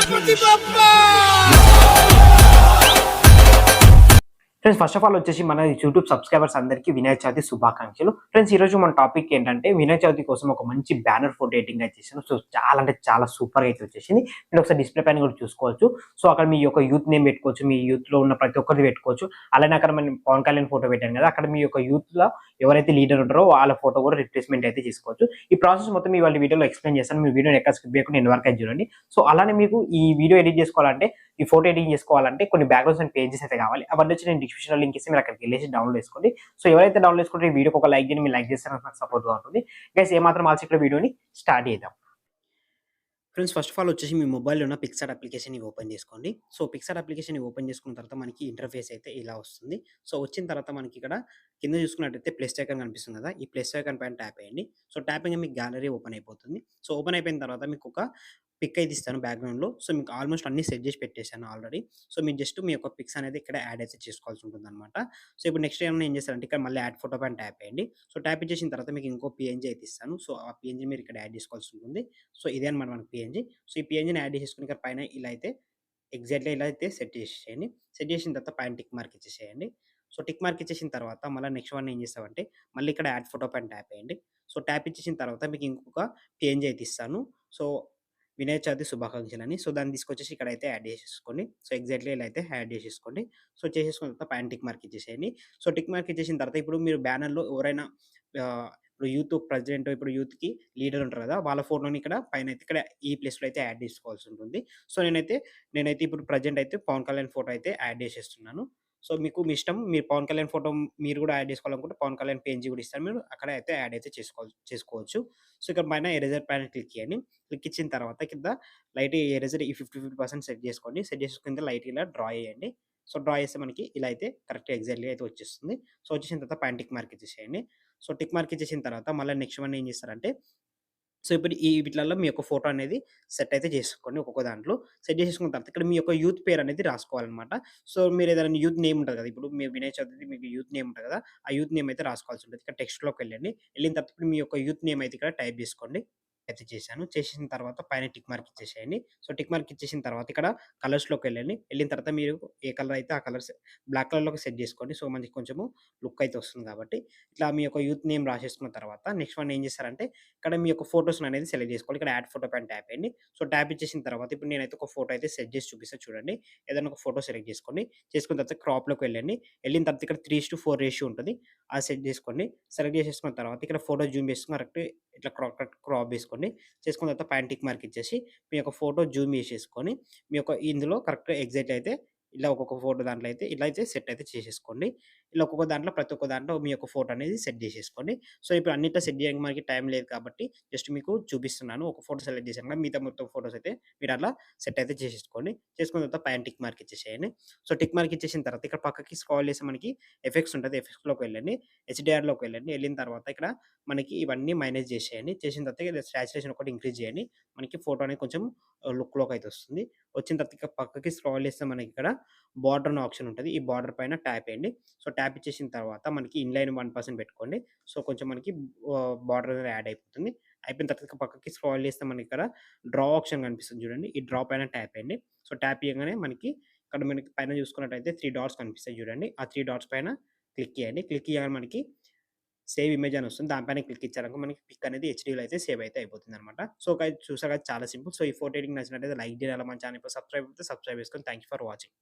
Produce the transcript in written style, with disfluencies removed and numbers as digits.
Ganapati Bappa! Friends first of all వచ్చేసి మన YouTube subscribers అందరికీ వినాయక చవితి శుభాకాంక్షలు. ఫ్రెండ్స్ ఈరోజు మన టాపిక్ ఏంటంటే వినాయక చవితి కోసం ఒక మంచి బ్యానర్ ఫోటో ఎడిటింగ్ అయితే చేశాను. సో చాలా అంటే చాలా సూపర్గా అయితే వచ్చేసింది. మీరు ఒకసారి డిస్ప్లే పైన కూడా చూసుకోవచ్చు. సో అక్కడ మీ యొక్క యూత్ నేమ్ పెట్టుకోవచ్చు, మీ యూత్లో ఉన్న ప్రతి ఒక్కరిది పెట్టుకోవచ్చు. అలానే అక్కడ మనం పవన్ కళ్యాణ్ ఫోటో పెట్టాను కదా, అక్కడ మీ యొక్క యూత్లో ఎవరైతే లీడర్ ఉంటారో వాళ్ళ ఫోటో కూడా రిప్లేస్మెంట్ అయితే చేసుకోవచ్చు. ఈ ప్రాసెస్ మొత్తం ఇవాళ వీడియోలో ఎక్స్ప్లెయిన్ చేస్తాను. మీ వీడియోని ఎక్కడ స్కిప్ చేయకుండా ఎన్ని వరకు అయితే చూడండి. సో అలానే మీకు ఈ వీడియో ఎడిట్ చేసుకోవాలంటే, ఈ ఫోటో ఎడిటింగ్ చేసుకోవాలంటే కొన్ని బ్యాక్గ్రౌండ్స్ అండ్ పేజెస్ అయితే కావాలి. అవన్నీ వచ్చి నేను డిస్క్రిప్షన్లో లింక్ ఇస్తే మీరు అక్కడికి వెళ్ళేసి డౌన్లోడ్ చేసుకోండి. సో ఎవరైతే డౌన్లోడ్ చేసుకుంటే ఈ వీడియోకి ఒక లైక్ చేయండి. మీరు లైక్ చేస్తే నాకు సపోర్ట్గా ఉంటుంది. గైస్ ఏమాత్రం ఆల్సి ఇక్కడ వీడియోని స్టార్ట్ చేద్దాం. ఫ్రెండ్స్ ఫస్ట్ ఆఫ్ ఆల్ వచ్చేసి మీ మొబైల్‌లో ఉన్న పిక్సార్ట్ అప్లికేషన్‌ని ఓపెన్ చేసుకోండి. సో పిక్సార్ట్ అప్లికేషన్‌ని ఓపెన్ చేసుకున్న తర్వాత మనకి ఇంటర్ఫేస్ అయితే ఇలా వస్తుంది. సో వచ్చిన తర్వాత మనకి ఇక్కడ కింద చూసుకున్నట్టయితే ప్లస్ ఐకాన్ కనిపిస్తుంది కదా, ఈ ప్లస్ ఐకాన్ పైన ట్యాప్ చేయండి. సో ట్యాప్ మీకు గ్యాలరీ ఓపెన్ అయిపోతుంది. సో ఓపెన్ అయిపోయిన తర్వాత మీకు ఒక పిక్ అయితే ఇస్తాను బ్యాక్‌గ్రౌండ్‌లో. సో మీకు ఆల్మోస్ట్ అన్నీ సెట్ చేసి పెట్టేసాను ఆల్రెడీ. సో మీరు జస్ట్ మీ యొక్క పిక్స్ అనేది ఇక్కడ యాడ్ అయితే చేసుకోవాల్సి ఉంటుందన్నమాట. సో ఇప్పుడు నెక్స్ట్ ఏం చేస్తారంటే ఇక్కడ మళ్ళీ యాడ్ ఫోటో పైన ట్యాప్ చేయండి. సో ట్యాప్ చేసిన తర్వాత మీకు ఇంకో పీఎన్జీ అయితే ఇస్తాను. సో ఆ పీఎన్జీ మీరు ఇక్కడ యాడ్ చేసుకోవాల్సి ఉంటుంది. సో ఇదే అనమాట మనకి పీఎన్జీ. సో ఈ పీఎన్జీని యాడ్ చేసుకొని ఇక్కడ పైన ఇలా అయితే ఎగ్జాక్ట్‌గా ఇలా అయితే సెట్ చేసేసేయండి. సెట్ చేసిన తర్వాత పైన టిక్ మార్క్ ఇచ్చేసేయండి. సో టిక్ మార్క్ ఇచ్చేసిన తర్వాత మళ్ళీ నెక్స్ట్ వన్ ఏం చేస్తామంటే మళ్ళీ ఇక్కడ యాడ్ ఫోటో పైన ట్యాప్ చేయండి. సో ట్యాప్ ఇచ్చేసిన తర్వాత మీకు ఇంకొక పీఎన్జీ అయితే ఇస్తాను. సో వినాయక చవితి శుభాకాంక్షలని. సో దాన్ని తీసుకొచ్చేసి ఇక్కడైతే యాడ్ చేసేసుకోండి. సో ఎగ్జాక్ట్‌లీ ఇలా అయితే యాడ్ చేసేసుకోండి. సో చేసేసుకున్న తర్వాత పైన టిక్ మార్క్ ఇచ్చేసేయండి. సో టిక్ మార్క్ ఇచ్చేసిన తర్వాత ఇప్పుడు మీరు బ్యానర్‌లో ఎవరైనా ఇప్పుడు యూత్ ప్రెసిడెంట్, ఇప్పుడు యూత్‌కి లీడర్ ఉంటారు కదా, వాళ్ళ ఫోటోని ఇక్కడ పైన అయితే ఇక్కడ ఈ ప్లేస్‌లో అయితే యాడ్ చేసుకోవాల్సి ఉంటుంది. సో నేనైతే ఇప్పుడు ప్రెజెంట్ అయితే పవన్ కళ్యాణ్ ఫోటో అయితే యాడ్ చేసేస్తున్నాను. సో మీకు మీ ఇష్టం. మీరు పవన్ కళ్యాణ్ ఫోటో మీరు కూడా యాడ్ చేసుకోవాలనుకుంటే పవన్ కళ్యాణ్ పేజీ కూడా ఇస్తాను. మీరు అక్కడ అయితే యాడ్ అయితే చేసుకోవచ్చు. సో ఇక్కడ పైన ఎరేజర్ పైన క్లిక్ చేయండి. క్లిక్ ఇచ్చిన తర్వాత కింద లైట్ ఎరేజర్ ఈ 50% సెట్ చేసుకోండి. సెట్ చేసుకున్న కింద లైట్ ఇలా డ్రా చేయండి. సో డ్రా చేస్తే మనకి ఇలా అయితే కరెక్ట్‌గా ఎగ్జాక్ట్‌గా అయితే వచ్చేస్తుంది. సో వచ్చేసిన తర్వాత పైన టిక్ మార్క్ ఇచ్చేసేయండి. సో టిక్ మార్క్ ఇచ్చేసిన తర్వాత మళ్ళీ నెక్స్ట్ వన్ ఏం చేస్తారంటే, సో ఇప్పుడు ఈ వీటిలల్లో మీ యొక్క ఫోటో అనేది సెట్ అయితే చేసుకోండి ఒక్కొక్క దాంట్లో. సెట్ చేసేసుకున్న తర్వాత ఇక్కడ మీ యొక్క యూత్ పేరు అనేది రాసుకోవాలనమాట. సో మీరు ఏదైనా యూత్ నేమ్ ఉంటది కదా, ఇప్పుడు మీ వినాయక చవితిది మీకు యూత్ నేమ్ ఉంటది కదా, ఆ యూత్ నేమ్ అయితే రాసుకోవాల్సి ఉంటది. ఇక్కడ టెక్స్ట్‌లోకి వెళ్ళండి. వెళ్ళిన తర్వాత ఇప్పుడు మీ యొక్క యూత్ నేమ్ అయితే ఇక్కడ టైప్ చేసుకోండి. అయితే చేశాను. చేసేసిన తర్వాత పైన టిక్ మార్క్ ఇచ్చేసేయండి. సో టిక్ మార్క్ ఇచ్చేసిన తర్వాత ఇక్కడ కలర్స్‌లోకి వెళ్ళండి. వెళ్ళిన తర్వాత మీరు ఏ కలర్ అయితే ఆ కలర్స్ బ్లాక్ కలర్‌లోకి సెట్ చేసుకోండి. సో మనకి కొంచెము లుక్ అయితే వస్తుంది కాబట్టి. ఇట్లా మీ యొక్క యూత్ నేమ్ రాసేసుకున్న తర్వాత నెక్స్ట్ వన్ ఏం చేస్తారంటే ఇక్కడ మీ యొక్క ఫోటోస్‌ని అనేది సెలెక్ట్ చేసుకోవాలి. ఇక్కడ యాడ్ ఫోటో పైన ట్యాప్ చేయండి. సో ట్యాప్ ఇచ్చేసిన తర్వాత ఇప్పుడు నేనైతే ఒక ఫోటో అయితే సెట్ చేసి చూపిస్తా చూడండి. ఏదైనా ఒక ఫోటో సెలెక్ట్ చేసుకోండి. చేసుకున్న తర్వాత క్రాప్‌లోకి వెళ్ళండి. వెళ్ళిన తర్వాత ఇక్కడ 3:4 రేషియో ఉంటది. అది సెట్ చేసుకోండి. సెలెక్ట్ చేసేసుకున్న తర్వాత ఇక్కడ ఫోటో జూమ్ చేసుకొని కరెక్ట్ ఇట్లా క్రాప్ చేసుకోండి. చేసుకున్న తర్వాత పైన టిక్ మార్క్ ఇచ్చేసి మీ యొక్క ఫోటో జూమ్ చేసేసుకొని మీ యొక్క ఇందులో కరెక్ట్‌గా ఎగ్జాక్ట్ అయితే ఇలా ఒక్కొక్క ఫోటో దాంట్లో అయితే ఇలా అయితే సెట్ అయితే చేసేసుకోండి. ఇలా ఒక్కొక్క దాంట్లో ప్రతి ఒక్క దాంట్లో మీ యొక్క ఫోటో అనేది సెట్ చేసేసుకోండి. సో ఇప్పుడు అన్నిట్లో సెట్ చేయడానికి మనకి టైం లేదు కాబట్టి జస్ట్ మీకు చూపిస్తున్నాను. ఒక ఫోటో సెలెక్ట్ చేశాను కదా, మిగతా మొత్తం ఫోటోస్ అయితే మీరు అట్లా సెట్ అయితే చేసేసుకోండి. చేసుకున్న తర్వాత పైన టిక్ మార్క్ ఇచ్చేసేయండి. సో టిక్ మార్క్ ఇచ్చేసిన తర్వాత ఇక్కడ పక్కకి స్క్రాల్ చేసి మనకి ఎఫెక్ట్స్ ఉంటది. ఎఫెక్ట్స్‌లోకి వెళ్ళండి. హెచ్‌డీఆర్‌లోకి వెళ్ళండి. వెళ్ళిన తర్వాత ఇక్కడ మనకి ఇవన్నీ మైనస్ చేసేయండి. చేసిన తర్వాత ఇక్కడ సాచురేషన్ ఒకటి ఇంక్రీజ్ చేయండి. మనకి ఫోటో అనేది కొంచెం లుక్‌లోకి అయితే వస్తుంది. వచ్చిన తర్వాత ఇక పక్కకి స్క్రాల్ చేస్తే మనకి ఇక్కడ బార్డర్ అనే ఆప్షన్ ఉంటది. ఈ బార్డర్ పైన ట్యాప్ చేయండి. సో ట్యాప్ ఇచ్చేసిన తర్వాత మనకి ఇన్‌లైన్ 1% పెట్టుకోండి. సో కొంచెం మనకి బార్డర్ అనేది యాడ్ అయిపోతుంది. అయిపోయిన తర్వాత ఇక పక్కకి స్క్రాల్ చేస్తే మనకి ఇక్కడ డ్రా ఆప్షన్ కనిపిస్తుంది చూడండి. ఈ డ్రా పైన ట్యాప్ చేయండి. సో ట్యాప్ చేయంగానే మనకి ఇక్కడ మనకి పైన చూసుకున్నట్టయితే 3 డాట్స్ కనిపిస్తాయి చూడండి. ఆ 3 డాట్స్ పైన క్లిక్ చేయండి. క్లిక్ చేయగానే మనకి సేవ్ ఇమేజ్ అని వస్తుంది. దానిపైన క్లిక్ ఇచ్చారనుకో మనకి పిక్ అనేది హెచ్‌డీలో అయితే సేవ్ అయితే అయిపోతుందనమాట. సో గైస్ చూసారు కదా, చాలా సింపుల్. సో ఈ ఫోటో ఎడిటింగ్ నచ్చినట్టయితే లైక్ చేయాలి. మన ఛానల్ ఇప్పుడు సబ్స్క్రైబ్ అయితే సబ్స్క్రైబ్ చేసుకొని థాంక్ యూ ఫర్ వాచింగ్.